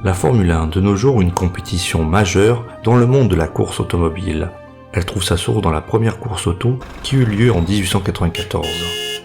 La Formule 1 de nos jours est une compétition majeure dans le monde de la course automobile. Elle trouve sa source dans la première course auto qui eut lieu en 1894.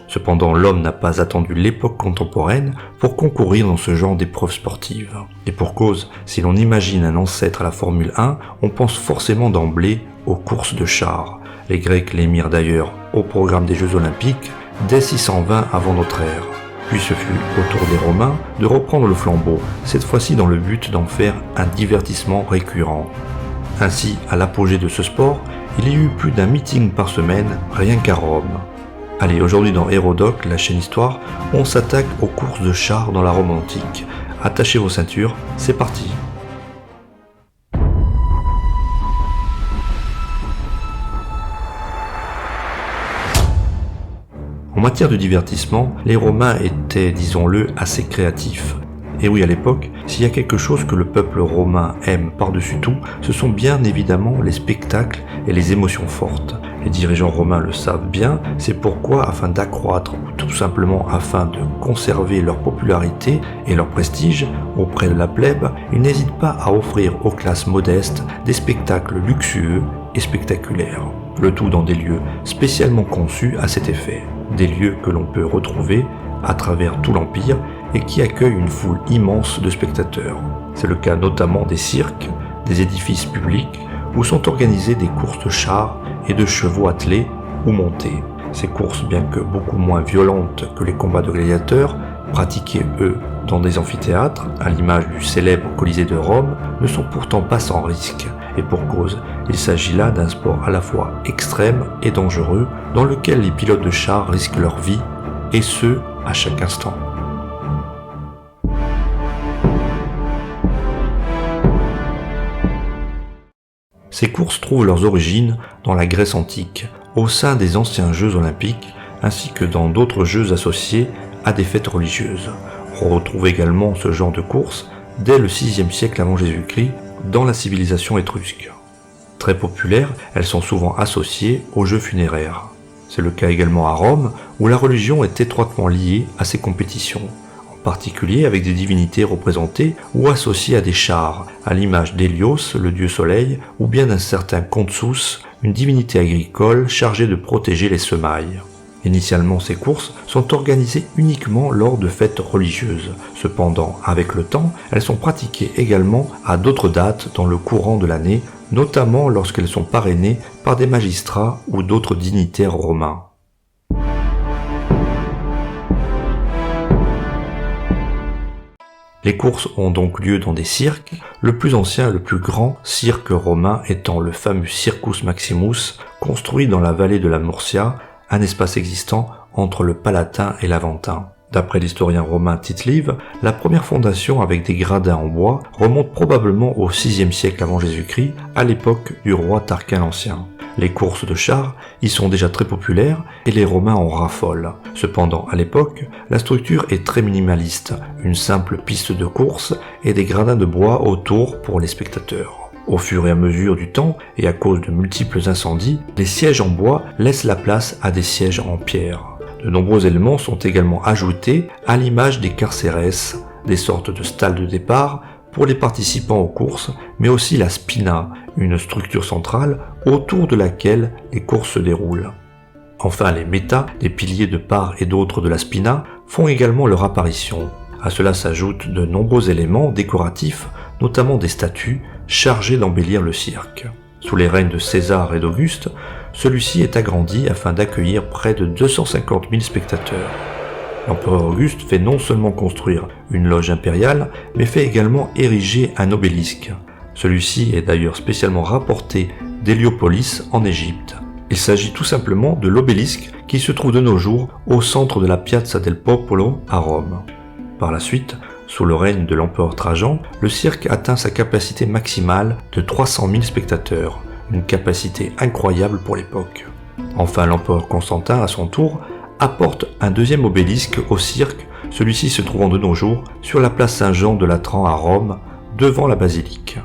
Cependant, l'homme n'a pas attendu l'époque contemporaine pour concourir dans ce genre d'épreuves sportives. Et pour cause, si l'on imagine un ancêtre à la Formule 1, on pense forcément d'emblée aux courses de chars. Les Grecs les mirent d'ailleurs au programme des Jeux Olympiques dès 620 avant notre ère. Puis ce fut au tour des Romains de reprendre le flambeau, cette fois-ci dans le but d'en faire un divertissement récurrent. Ainsi, à l'apogée de ce sport, il y eut plus d'un meeting par semaine, rien qu'à Rome. Allez, aujourd'hui dans Hérodoc, la chaîne Histoire, on s'attaque aux courses de chars dans la Rome antique. Attachez vos ceintures, c'est parti. En matière de divertissement, les Romains étaient, disons-le, assez créatifs. Et oui, à l'époque, s'il y a quelque chose que le peuple romain aime par-dessus tout, ce sont bien évidemment les spectacles et les émotions fortes. Les dirigeants romains le savent bien, c'est pourquoi, afin d'accroître ou tout simplement afin de conserver leur popularité et leur prestige auprès de la plèbe, ils n'hésitent pas à offrir aux classes modestes des spectacles luxueux et spectaculaires. Le tout dans des lieux spécialement conçus à cet effet. Des lieux que l'on peut retrouver à travers tout l'Empire et qui accueillent une foule immense de spectateurs. C'est le cas notamment des cirques, des édifices publics où sont organisées des courses de chars et de chevaux attelés ou montés. Ces courses, bien que beaucoup moins violentes que les combats de gladiateurs, pratiqués eux dans des amphithéâtres, à l'image du célèbre Colisée de Rome, ne sont pourtant pas sans risque. Et pour cause, il s'agit là d'un sport à la fois extrême et dangereux, dans lequel les pilotes de chars risquent leur vie, et ce, à chaque instant. Ces courses trouvent leurs origines dans la Grèce antique, au sein des anciens Jeux olympiques, ainsi que dans d'autres jeux associés à des fêtes religieuses. On retrouve également ce genre de courses dès le VIe siècle avant Jésus-Christ dans la civilisation étrusque. Très populaires, elles sont souvent associées aux jeux funéraires. C'est le cas également à Rome, où la religion est étroitement liée à ces compétitions, en particulier avec des divinités représentées ou associées à des chars, à l'image d'Hélios, le dieu soleil, ou bien d'un certain Consus, une divinité agricole chargée de protéger les semailles. Initialement, ces courses sont organisées uniquement lors de fêtes religieuses. Cependant, avec le temps, elles sont pratiquées également à d'autres dates dans le courant de l'année, notamment lorsqu'elles sont parrainées par des magistrats ou d'autres dignitaires romains. Les courses ont donc lieu dans des cirques, le plus ancien et le plus grand cirque romain étant le fameux Circus Maximus, construit dans la vallée de la Murcia, un espace existant entre le Palatin et l'Aventin. D'après l'historien romain Tite-Live, la première fondation avec des gradins en bois remonte probablement au VIe siècle avant Jésus-Christ, à l'époque du roi Tarquin l'Ancien. Les courses de chars y sont déjà très populaires et les Romains en raffolent. Cependant, à l'époque, la structure est très minimaliste, une simple piste de course et des gradins de bois autour pour les spectateurs. Au fur et à mesure du temps, et à cause de multiples incendies, les sièges en bois laissent la place à des sièges en pierre. De nombreux éléments sont également ajoutés à l'image des carceres, des sortes de stalles de départ pour les participants aux courses, mais aussi la spina, une structure centrale autour de laquelle les courses se déroulent. Enfin, les métas, des piliers de part et d'autre de la spina, font également leur apparition. À cela s'ajoutent de nombreux éléments décoratifs, notamment des statues, chargées d'embellir le cirque. Sous les règnes de César et d'Auguste, celui-ci est agrandi afin d'accueillir près de 250 000 spectateurs. L'empereur Auguste fait non seulement construire une loge impériale, mais fait également ériger un obélisque. Celui-ci est d'ailleurs spécialement rapporté d'Héliopolis en Égypte. Il s'agit tout simplement de l'obélisque qui se trouve de nos jours au centre de la Piazza del Popolo à Rome. Par la suite, sous le règne de l'empereur Trajan, le cirque atteint sa capacité maximale de 300 000 spectateurs, une capacité incroyable pour l'époque. Enfin, l'empereur Constantin, à son tour, apporte un deuxième obélisque au cirque, celui-ci se trouvant de nos jours sur la place Saint-Jean de Latran à Rome, devant la basilique.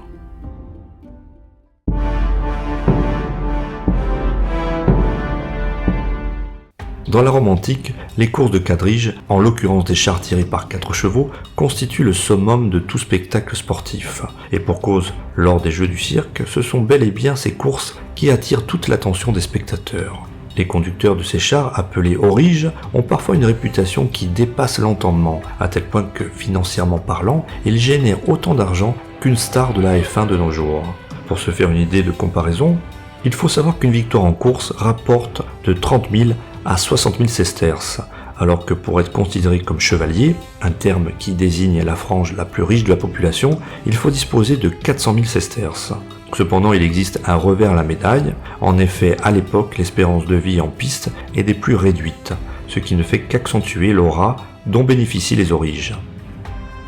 Dans la Rome antique, Les courses de quadrige, en l'occurrence des chars tirés par 4 chevaux, constituent le summum de tout spectacle sportif. Et pour cause, lors des jeux du cirque, ce sont bel et bien ces courses qui attirent toute l'attention des spectateurs. Les conducteurs de ces chars, appelés auriges, ont parfois une réputation qui dépasse l'entendement, à tel point que, financièrement parlant, ils génèrent autant d'argent qu'une star de la F1 de nos jours. Pour se faire une idée de comparaison, il faut savoir qu'une victoire en course rapporte de 30 000 à 60 000 sesterces, alors que pour être considéré comme chevalier, un terme qui désigne la frange la plus riche de la population, il faut disposer de 400 000 sesterces. Cependant, il existe un revers à la médaille. En effet, à l'époque, l'espérance de vie en piste est des plus réduites, ce qui ne fait qu'accentuer l'aura dont bénéficient les auriges.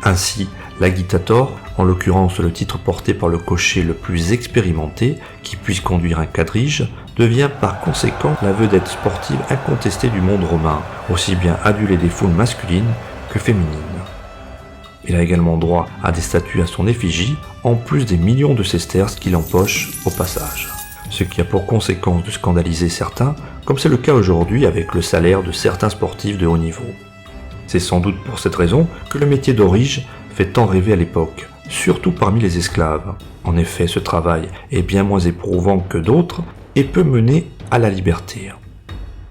Ainsi, l'agitator, en l'occurrence le titre porté par le cocher le plus expérimenté qui puisse conduire un quadrige, devient par conséquent la vedette sportive incontestée du monde romain, aussi bien adulée des foules masculines que féminines. Il a également droit à des statues à son effigie, en plus des millions de sesterces qu'il empoche au passage. Ce qui a pour conséquence de scandaliser certains, comme c'est le cas aujourd'hui avec le salaire de certains sportifs de haut niveau. C'est sans doute pour cette raison que le métier d'aurige fait tant rêver à l'époque, surtout parmi les esclaves. En effet, ce travail est bien moins éprouvant que d'autres et peut mener à la liberté.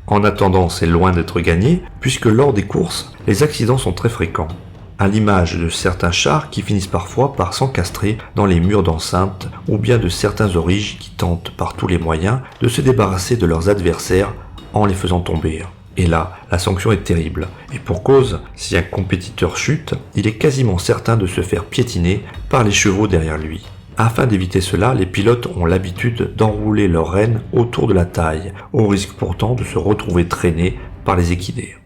En attendant, c'est loin d'être gagné, puisque lors des courses, les accidents sont très fréquents, à l'image de certains chars qui finissent parfois par s'encastrer dans les murs d'enceinte, ou bien de certains auriges qui tentent par tous les moyens de se débarrasser de leurs adversaires en les faisant tomber. Et là, la sanction est terrible, et pour cause, si un compétiteur chute, il est quasiment certain de se faire piétiner par les chevaux derrière lui. Afin d'éviter cela, les pilotes ont l'habitude d'enrouler leurs rênes autour de la taille, au risque pourtant de se retrouver traînés par les équidés.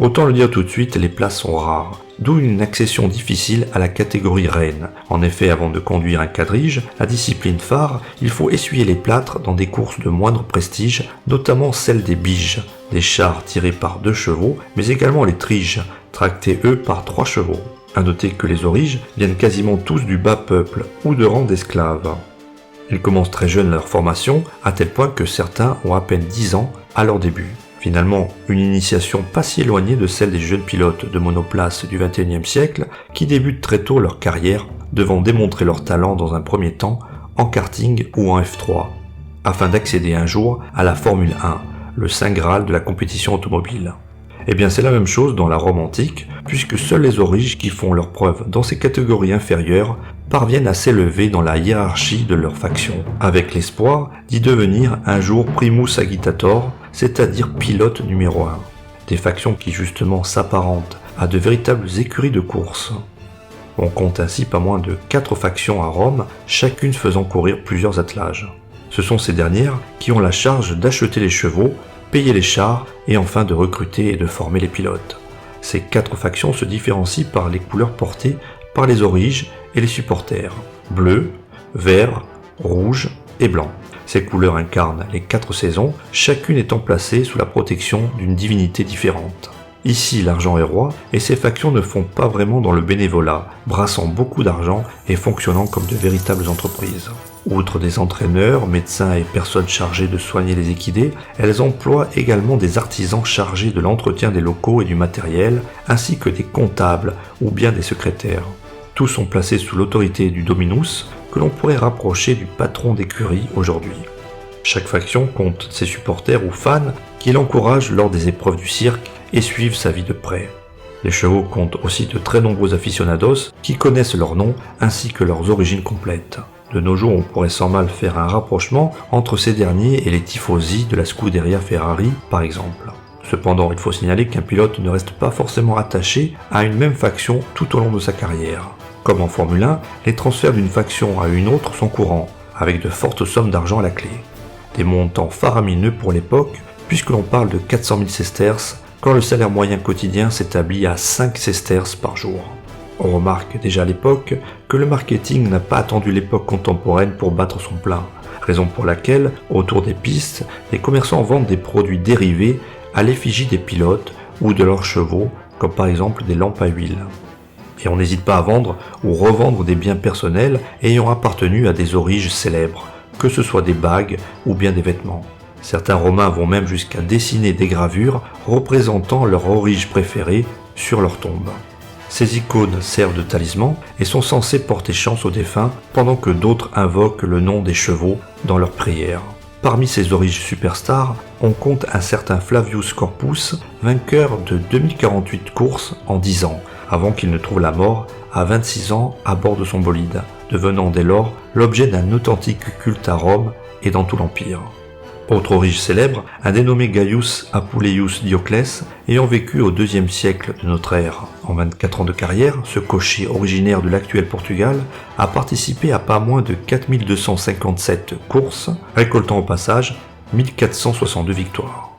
Autant le dire tout de suite, les places sont rares, d'où une accession difficile à la catégorie reine. En effet, avant de conduire un quadrige, la discipline phare, il faut essuyer les plâtres dans des courses de moindre prestige, notamment celles des biges, des chars tirés par 2 chevaux, mais également les triges, tractés eux par 3 chevaux. À noter que les auriges viennent quasiment tous du bas peuple ou de rang d'esclaves. Ils commencent très jeunes leur formation, à tel point que certains ont à peine 10 ans à leur début. Finalement, une initiation pas si éloignée de celle des jeunes pilotes de monoplace du XXIe siècle qui débutent très tôt leur carrière, devant démontrer leur talent dans un premier temps en karting ou en F3, afin d'accéder un jour à la Formule 1, le saint graal de la compétition automobile. Eh bien c'est la même chose dans la Rome antique, puisque seuls les auriges qui font leurs preuves dans ces catégories inférieures parviennent à s'élever dans la hiérarchie de leur faction, avec l'espoir d'y devenir un jour primus agitator, c'est-à-dire pilote numéro 1. Des factions qui justement s'apparentent à de véritables écuries de course. On compte ainsi pas moins de 4 factions à Rome, chacune faisant courir plusieurs attelages. Ce sont ces dernières qui ont la charge d'acheter les chevaux, payer les chars et enfin de recruter et de former les pilotes. Ces 4 factions se différencient par les couleurs portées par les auriges et les supporters, bleu, vert, rouge et blanc. Ces couleurs incarnent les 4 saisons, chacune étant placée sous la protection d'une divinité différente. Ici, l'argent est roi, et ces factions ne font pas vraiment dans le bénévolat, brassant beaucoup d'argent et fonctionnant comme de véritables entreprises. Outre des entraîneurs, médecins et personnes chargées de soigner les équidés, elles emploient également des artisans chargés de l'entretien des locaux et du matériel, ainsi que des comptables ou bien des secrétaires. Tous sont placés sous l'autorité du dominus, que l'on pourrait rapprocher du patron d'écurie aujourd'hui. Chaque faction compte ses supporters ou fans qui l'encouragent lors des épreuves du cirque et suivent sa vie de près. Les chevaux comptent aussi de très nombreux aficionados qui connaissent leur nom ainsi que leurs origines complètes. De nos jours, on pourrait sans mal faire un rapprochement entre ces derniers et les tifosi de la Scuderia Ferrari par exemple. Cependant, il faut signaler qu'un pilote ne reste pas forcément attaché à une même faction tout au long de sa carrière. Comme en Formule 1, les transferts d'une faction à une autre sont courants, avec de fortes sommes d'argent à la clé. Des montants faramineux pour l'époque, puisque l'on parle de 400 000 sesterces, quand le salaire moyen quotidien s'établit à 5 sesterces par jour. On remarque déjà à l'époque que le marketing n'a pas attendu l'époque contemporaine pour battre son plein, raison pour laquelle, autour des pistes, les commerçants vendent des produits dérivés à l'effigie des pilotes ou de leurs chevaux, comme par exemple des lampes à huile. Et on n'hésite pas à vendre ou revendre des biens personnels ayant appartenu à des auriges célèbres, que ce soit des bagues ou bien des vêtements. Certains Romains vont même jusqu'à dessiner des gravures représentant leur orige préférée sur leur tombe. Ces icônes servent de talisman et sont censées porter chance aux défunts pendant que d'autres invoquent le nom des chevaux dans leurs prières. Parmi ces origes superstars, on compte un certain Flavius Corpus, vainqueur de 2048 courses en 10 ans, avant qu'il ne trouve la mort à 26 ans à bord de son bolide, devenant dès lors l'objet d'un authentique culte à Rome et dans tout l'Empire. Autre orige célèbre, un dénommé Gaius Apuleius Dioclès, ayant vécu au IIe siècle de notre ère. En 24 ans de carrière, ce cocher originaire de l'actuel Portugal a participé à pas moins de 4257 courses, récoltant au passage 1462 victoires.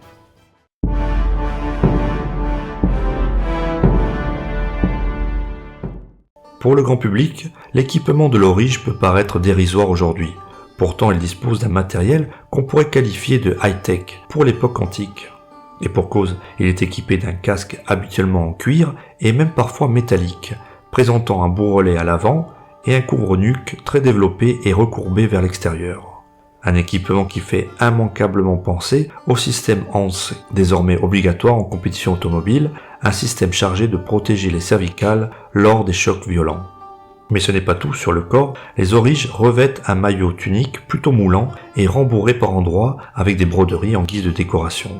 Pour le grand public, l'équipement de l'orige peut paraître dérisoire aujourd'hui. Pourtant, il dispose d'un matériel qu'on pourrait qualifier de high-tech pour l'époque antique. Et pour cause, il est équipé d'un casque habituellement en cuir et même parfois métallique, présentant un bourrelet à l'avant et un couvre-nuque très développé et recourbé vers l'extérieur. Un équipement qui fait immanquablement penser au système HANS, désormais obligatoire en compétition automobile, un système chargé de protéger les cervicales lors des chocs violents. Mais ce n'est pas tout, sur le corps, les origes revêtent un maillot tunique plutôt moulant et rembourré par endroits avec des broderies en guise de décoration.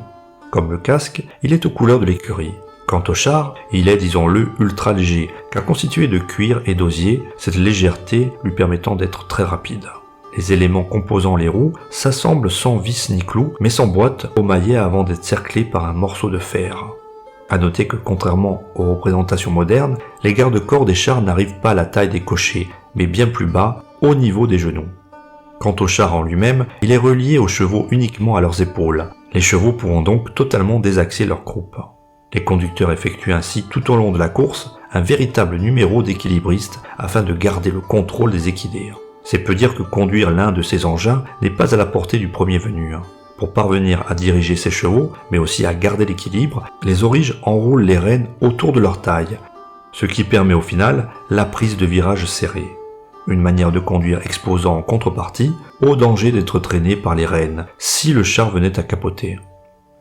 Comme le casque, il est aux couleurs de l'écurie. Quant au char, il est, disons-le, ultra léger, car constitué de cuir et d'osier, cette légèreté lui permettant d'être très rapide. Les éléments composant les roues s'assemblent sans vis ni clous, mais s'emboîtent au maillet avant d'être cerclés par un morceau de fer. À noter que contrairement aux représentations modernes, les garde-corps des chars n'arrivent pas à la taille des cochers, mais bien plus bas, au niveau des genoux. Quant au char en lui-même, il est relié aux chevaux uniquement à leurs épaules. Les chevaux pourront donc totalement désaxer leur croupe. Les conducteurs effectuent ainsi tout au long de la course un véritable numéro d'équilibriste afin de garder le contrôle des équidés. C'est peu dire que conduire l'un de ces engins n'est pas à la portée du premier venu. Pour parvenir à diriger ses chevaux, mais aussi à garder l'équilibre, les origes enroulent les rênes autour de leur taille, ce qui permet au final la prise de virages serrés. Une manière de conduire exposant en contrepartie au danger d'être traîné par les rênes si le char venait à capoter.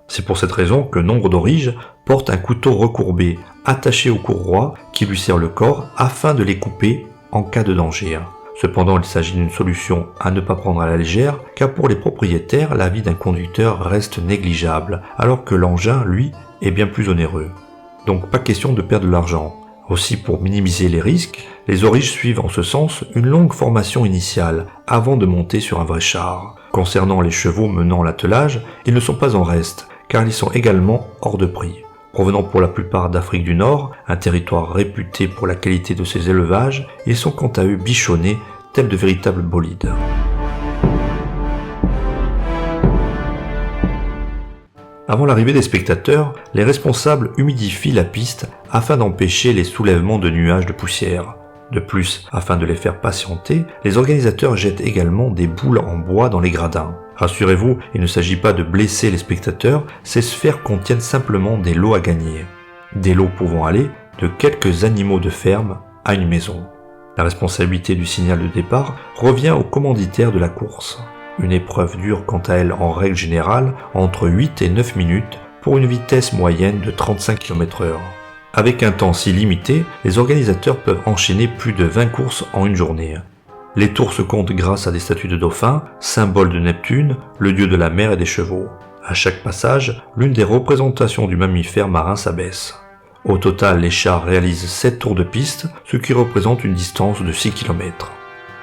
C'est pour cette raison que nombre d'origes portent un couteau recourbé attaché au courroie qui lui serre le corps afin de les couper en cas de danger. Cependant, il s'agit d'une solution à ne pas prendre à la légère, car pour les propriétaires, la vie d'un conducteur reste négligeable, alors que l'engin, lui, est bien plus onéreux. Donc pas question de perdre de l'argent. Aussi, pour minimiser les risques, les origes suivent en ce sens une longue formation initiale, avant de monter sur un vrai char. Concernant les chevaux menant l'attelage, ils ne sont pas en reste, car ils sont également hors de prix. Provenant pour la plupart d'Afrique du Nord, un territoire réputé pour la qualité de ses élevages, ils sont quant à eux bichonnés, tels de véritables bolides. Avant l'arrivée des spectateurs, les responsables humidifient la piste afin d'empêcher les soulèvements de nuages de poussière. De plus, afin de les faire patienter, les organisateurs jettent également des boules en bois dans les gradins. Rassurez-vous, il ne s'agit pas de blesser les spectateurs, ces sphères contiennent simplement des lots à gagner. Des lots pouvant aller de quelques animaux de ferme à une maison. La responsabilité du signal de départ revient au commanditaire de la course. Une épreuve dure quant à elle en règle générale entre 8 et 9 minutes pour une vitesse moyenne de 35 km/h. Avec un temps si limité, les organisateurs peuvent enchaîner plus de 20 courses en une journée. Les tours se comptent grâce à des statues de dauphins, symbole de Neptune, le dieu de la mer et des chevaux. À chaque passage, l'une des représentations du mammifère marin s'abaisse. Au total, les chars réalisent 7 tours de piste, ce qui représente une distance de 6 km.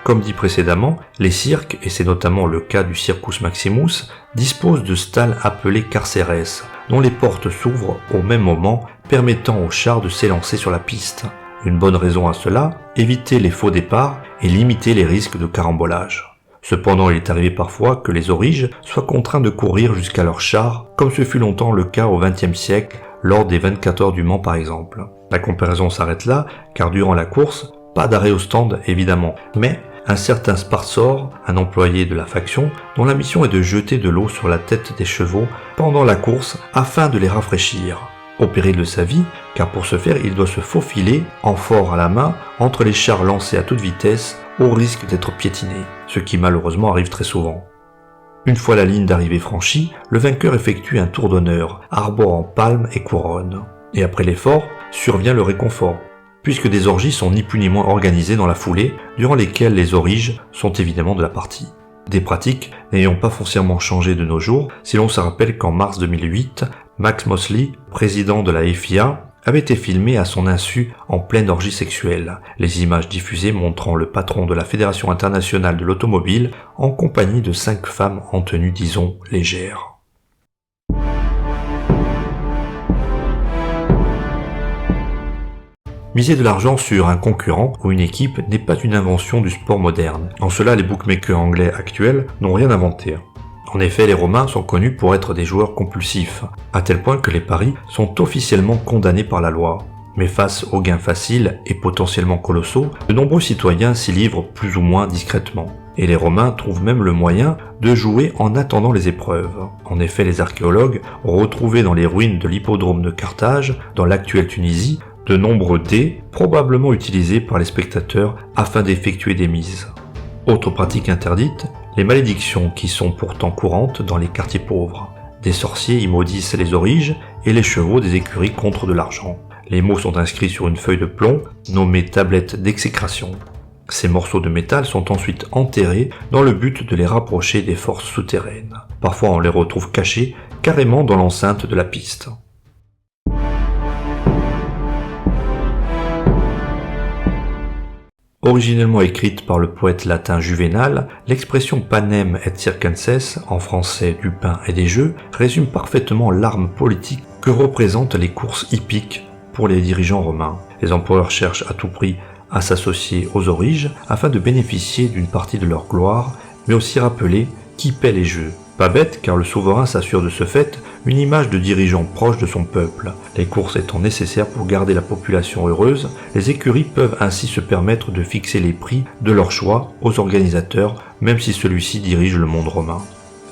Comme dit précédemment, les cirques, et c'est notamment le cas du Circus Maximus, disposent de stalles appelées carceres, dont les portes s'ouvrent au même moment, permettant aux chars de s'élancer sur la piste. Une bonne raison à cela, éviter les faux départs et limiter les risques de carambolage. Cependant, il est arrivé parfois que les origes soient contraints de courir jusqu'à leur char, comme ce fut longtemps le cas au XXe siècle, lors des 24 heures du Mans par exemple. La comparaison s'arrête là, car durant la course, pas d'arrêt au stand évidemment, mais un certain Sparsor, un employé de la faction, dont la mission est de jeter de l'eau sur la tête des chevaux pendant la course afin de les rafraîchir. Au péril de sa vie, car pour ce faire il doit se faufiler, amphore à la main, entre les chars lancés à toute vitesse au risque d'être piétiné, ce qui malheureusement arrive très souvent. Une fois la ligne d'arrivée franchie, le vainqueur effectue un tour d'honneur, arborant palme et couronne. Et après l'effort, survient le réconfort, puisque des orgies sont ni plus ni moins organisées dans la foulée, durant lesquelles les origes sont évidemment de la partie. Des pratiques n'ayant pas foncièrement changé de nos jours, si l'on se rappelle qu'en mars 2008, Max Mosley, président de la FIA, avait été filmé à son insu en pleine orgie sexuelle, les images diffusées montrant le patron de la Fédération internationale de l'automobile en compagnie de 5 femmes en tenue, disons, légère. Miser de l'argent sur un concurrent ou une équipe n'est pas une invention du sport moderne. En cela, les bookmakers anglais actuels n'ont rien inventé. En effet, les Romains sont connus pour être des joueurs compulsifs, à tel point que les paris sont officiellement condamnés par la loi. Mais face aux gains faciles et potentiellement colossaux, de nombreux citoyens s'y livrent plus ou moins discrètement. Et les Romains trouvent même le moyen de jouer en attendant les épreuves. En effet, les archéologues ont retrouvé dans les ruines de l'hippodrome de Carthage, dans l'actuelle Tunisie, de nombreux dés probablement utilisés par les spectateurs afin d'effectuer des mises. Autre pratique interdite, les malédictions qui sont pourtant courantes dans les quartiers pauvres. Des sorciers y maudissent les origes et les chevaux des écuries contre de l'argent. Les mots sont inscrits sur une feuille de plomb, nommée tablette d'exécration. Ces morceaux de métal sont ensuite enterrés dans le but de les rapprocher des forces souterraines. Parfois on les retrouve cachés carrément dans l'enceinte de la piste. Originellement écrite par le poète latin Juvénal, l'expression panem et circenses, en français du pain et des jeux, résume parfaitement l'arme politique que représentent les courses hippiques pour les dirigeants romains. Les empereurs cherchent à tout prix à s'associer aux origes afin de bénéficier d'une partie de leur gloire, mais aussi rappeler qui paie les jeux. Pas bête, car le souverain s'assure de ce fait une image de dirigeant proche de son peuple. Les courses étant nécessaires pour garder la population heureuse, les écuries peuvent ainsi se permettre de fixer les prix de leur choix aux organisateurs, même si celui-ci dirige le monde romain.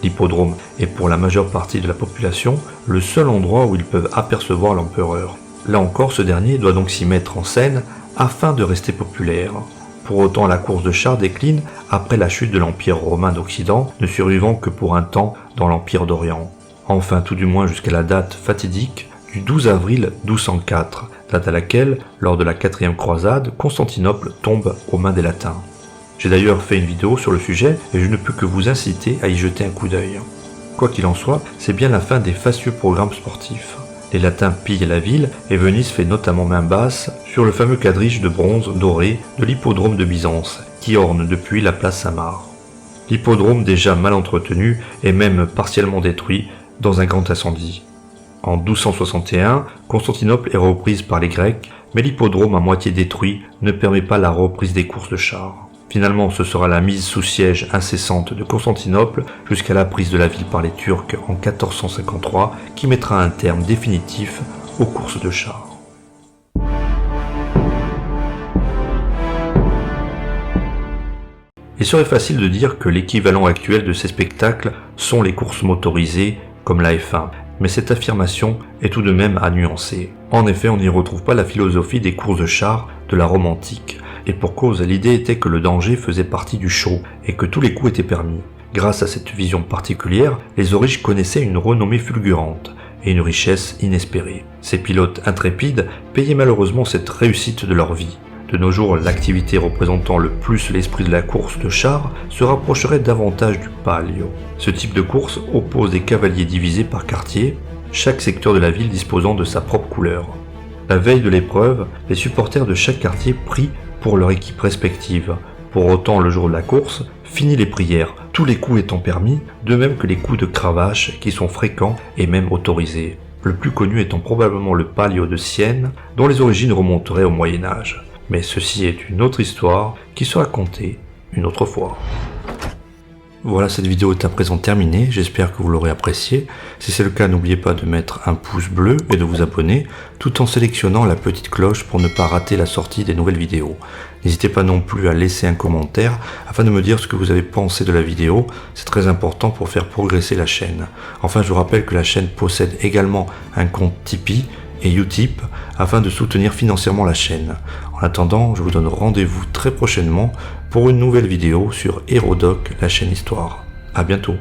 L'hippodrome est pour la majeure partie de la population le seul endroit où ils peuvent apercevoir l'empereur. Là encore, ce dernier doit donc s'y mettre en scène afin de rester populaire. Pour autant, la course de chars décline après la chute de l'Empire romain d'Occident, ne survivant que pour un temps dans l'Empire d'Orient. Enfin, tout du moins jusqu'à la date fatidique du 12 avril 1204, date à laquelle, lors de la 4e croisade, Constantinople tombe aux mains des Latins. J'ai d'ailleurs fait une vidéo sur le sujet et je ne peux que vous inciter à y jeter un coup d'œil. Quoi qu'il en soit, c'est bien la fin des fastueux programmes sportifs. Les Latins pillent la ville et Venise fait notamment main basse sur le fameux quadrige de bronze doré de l'hippodrome de Byzance, qui orne depuis la place Saint-Marc. L'hippodrome déjà mal entretenu est même partiellement détruit dans un grand incendie. En 1261, Constantinople est reprise par les Grecs, mais l'hippodrome à moitié détruit ne permet pas la reprise des courses de chars. Finalement, ce sera la mise sous siège incessante de Constantinople jusqu'à la prise de la ville par les Turcs en 1453 qui mettra un terme définitif aux courses de chars. Il serait facile de dire que l'équivalent actuel de ces spectacles sont les courses motorisées comme la F1, mais cette affirmation est tout de même à nuancer. En effet, on n'y retrouve pas la philosophie des courses de chars de la Rome antique. Et pour cause, l'idée était que le danger faisait partie du show et que tous les coups étaient permis. Grâce à cette vision particulière, les origes connaissaient une renommée fulgurante et une richesse inespérée. Ces pilotes intrépides payaient malheureusement cette réussite de leur vie. De nos jours, l'activité représentant le plus l'esprit de la course de chars se rapprocherait davantage du palio. Ce type de course oppose des cavaliers divisés par quartier, chaque secteur de la ville disposant de sa propre couleur. La veille de l'épreuve, les supporters de chaque quartier prient pour leur équipe respective. Pour autant, le jour de la course, fini les prières, tous les coups étant permis, de même que les coups de cravache qui sont fréquents et même autorisés. Le plus connu étant probablement le palio de Sienne, dont les origines remonteraient au Moyen-Âge. Mais ceci est une autre histoire qui sera contée une autre fois. Voilà, cette vidéo est à présent terminée, j'espère que vous l'aurez appréciée. Si c'est le cas, n'oubliez pas de mettre un pouce bleu et de vous abonner, tout en sélectionnant la petite cloche pour ne pas rater la sortie des nouvelles vidéos. N'hésitez pas non plus à laisser un commentaire afin de me dire ce que vous avez pensé de la vidéo, c'est très important pour faire progresser la chaîne. Enfin, je vous rappelle que la chaîne possède également un compte Tipeee et Utip afin de soutenir financièrement la chaîne. En attendant, je vous donne rendez-vous très prochainement pour une nouvelle vidéo sur Hérodoc, la chaîne Histoire. À bientôt.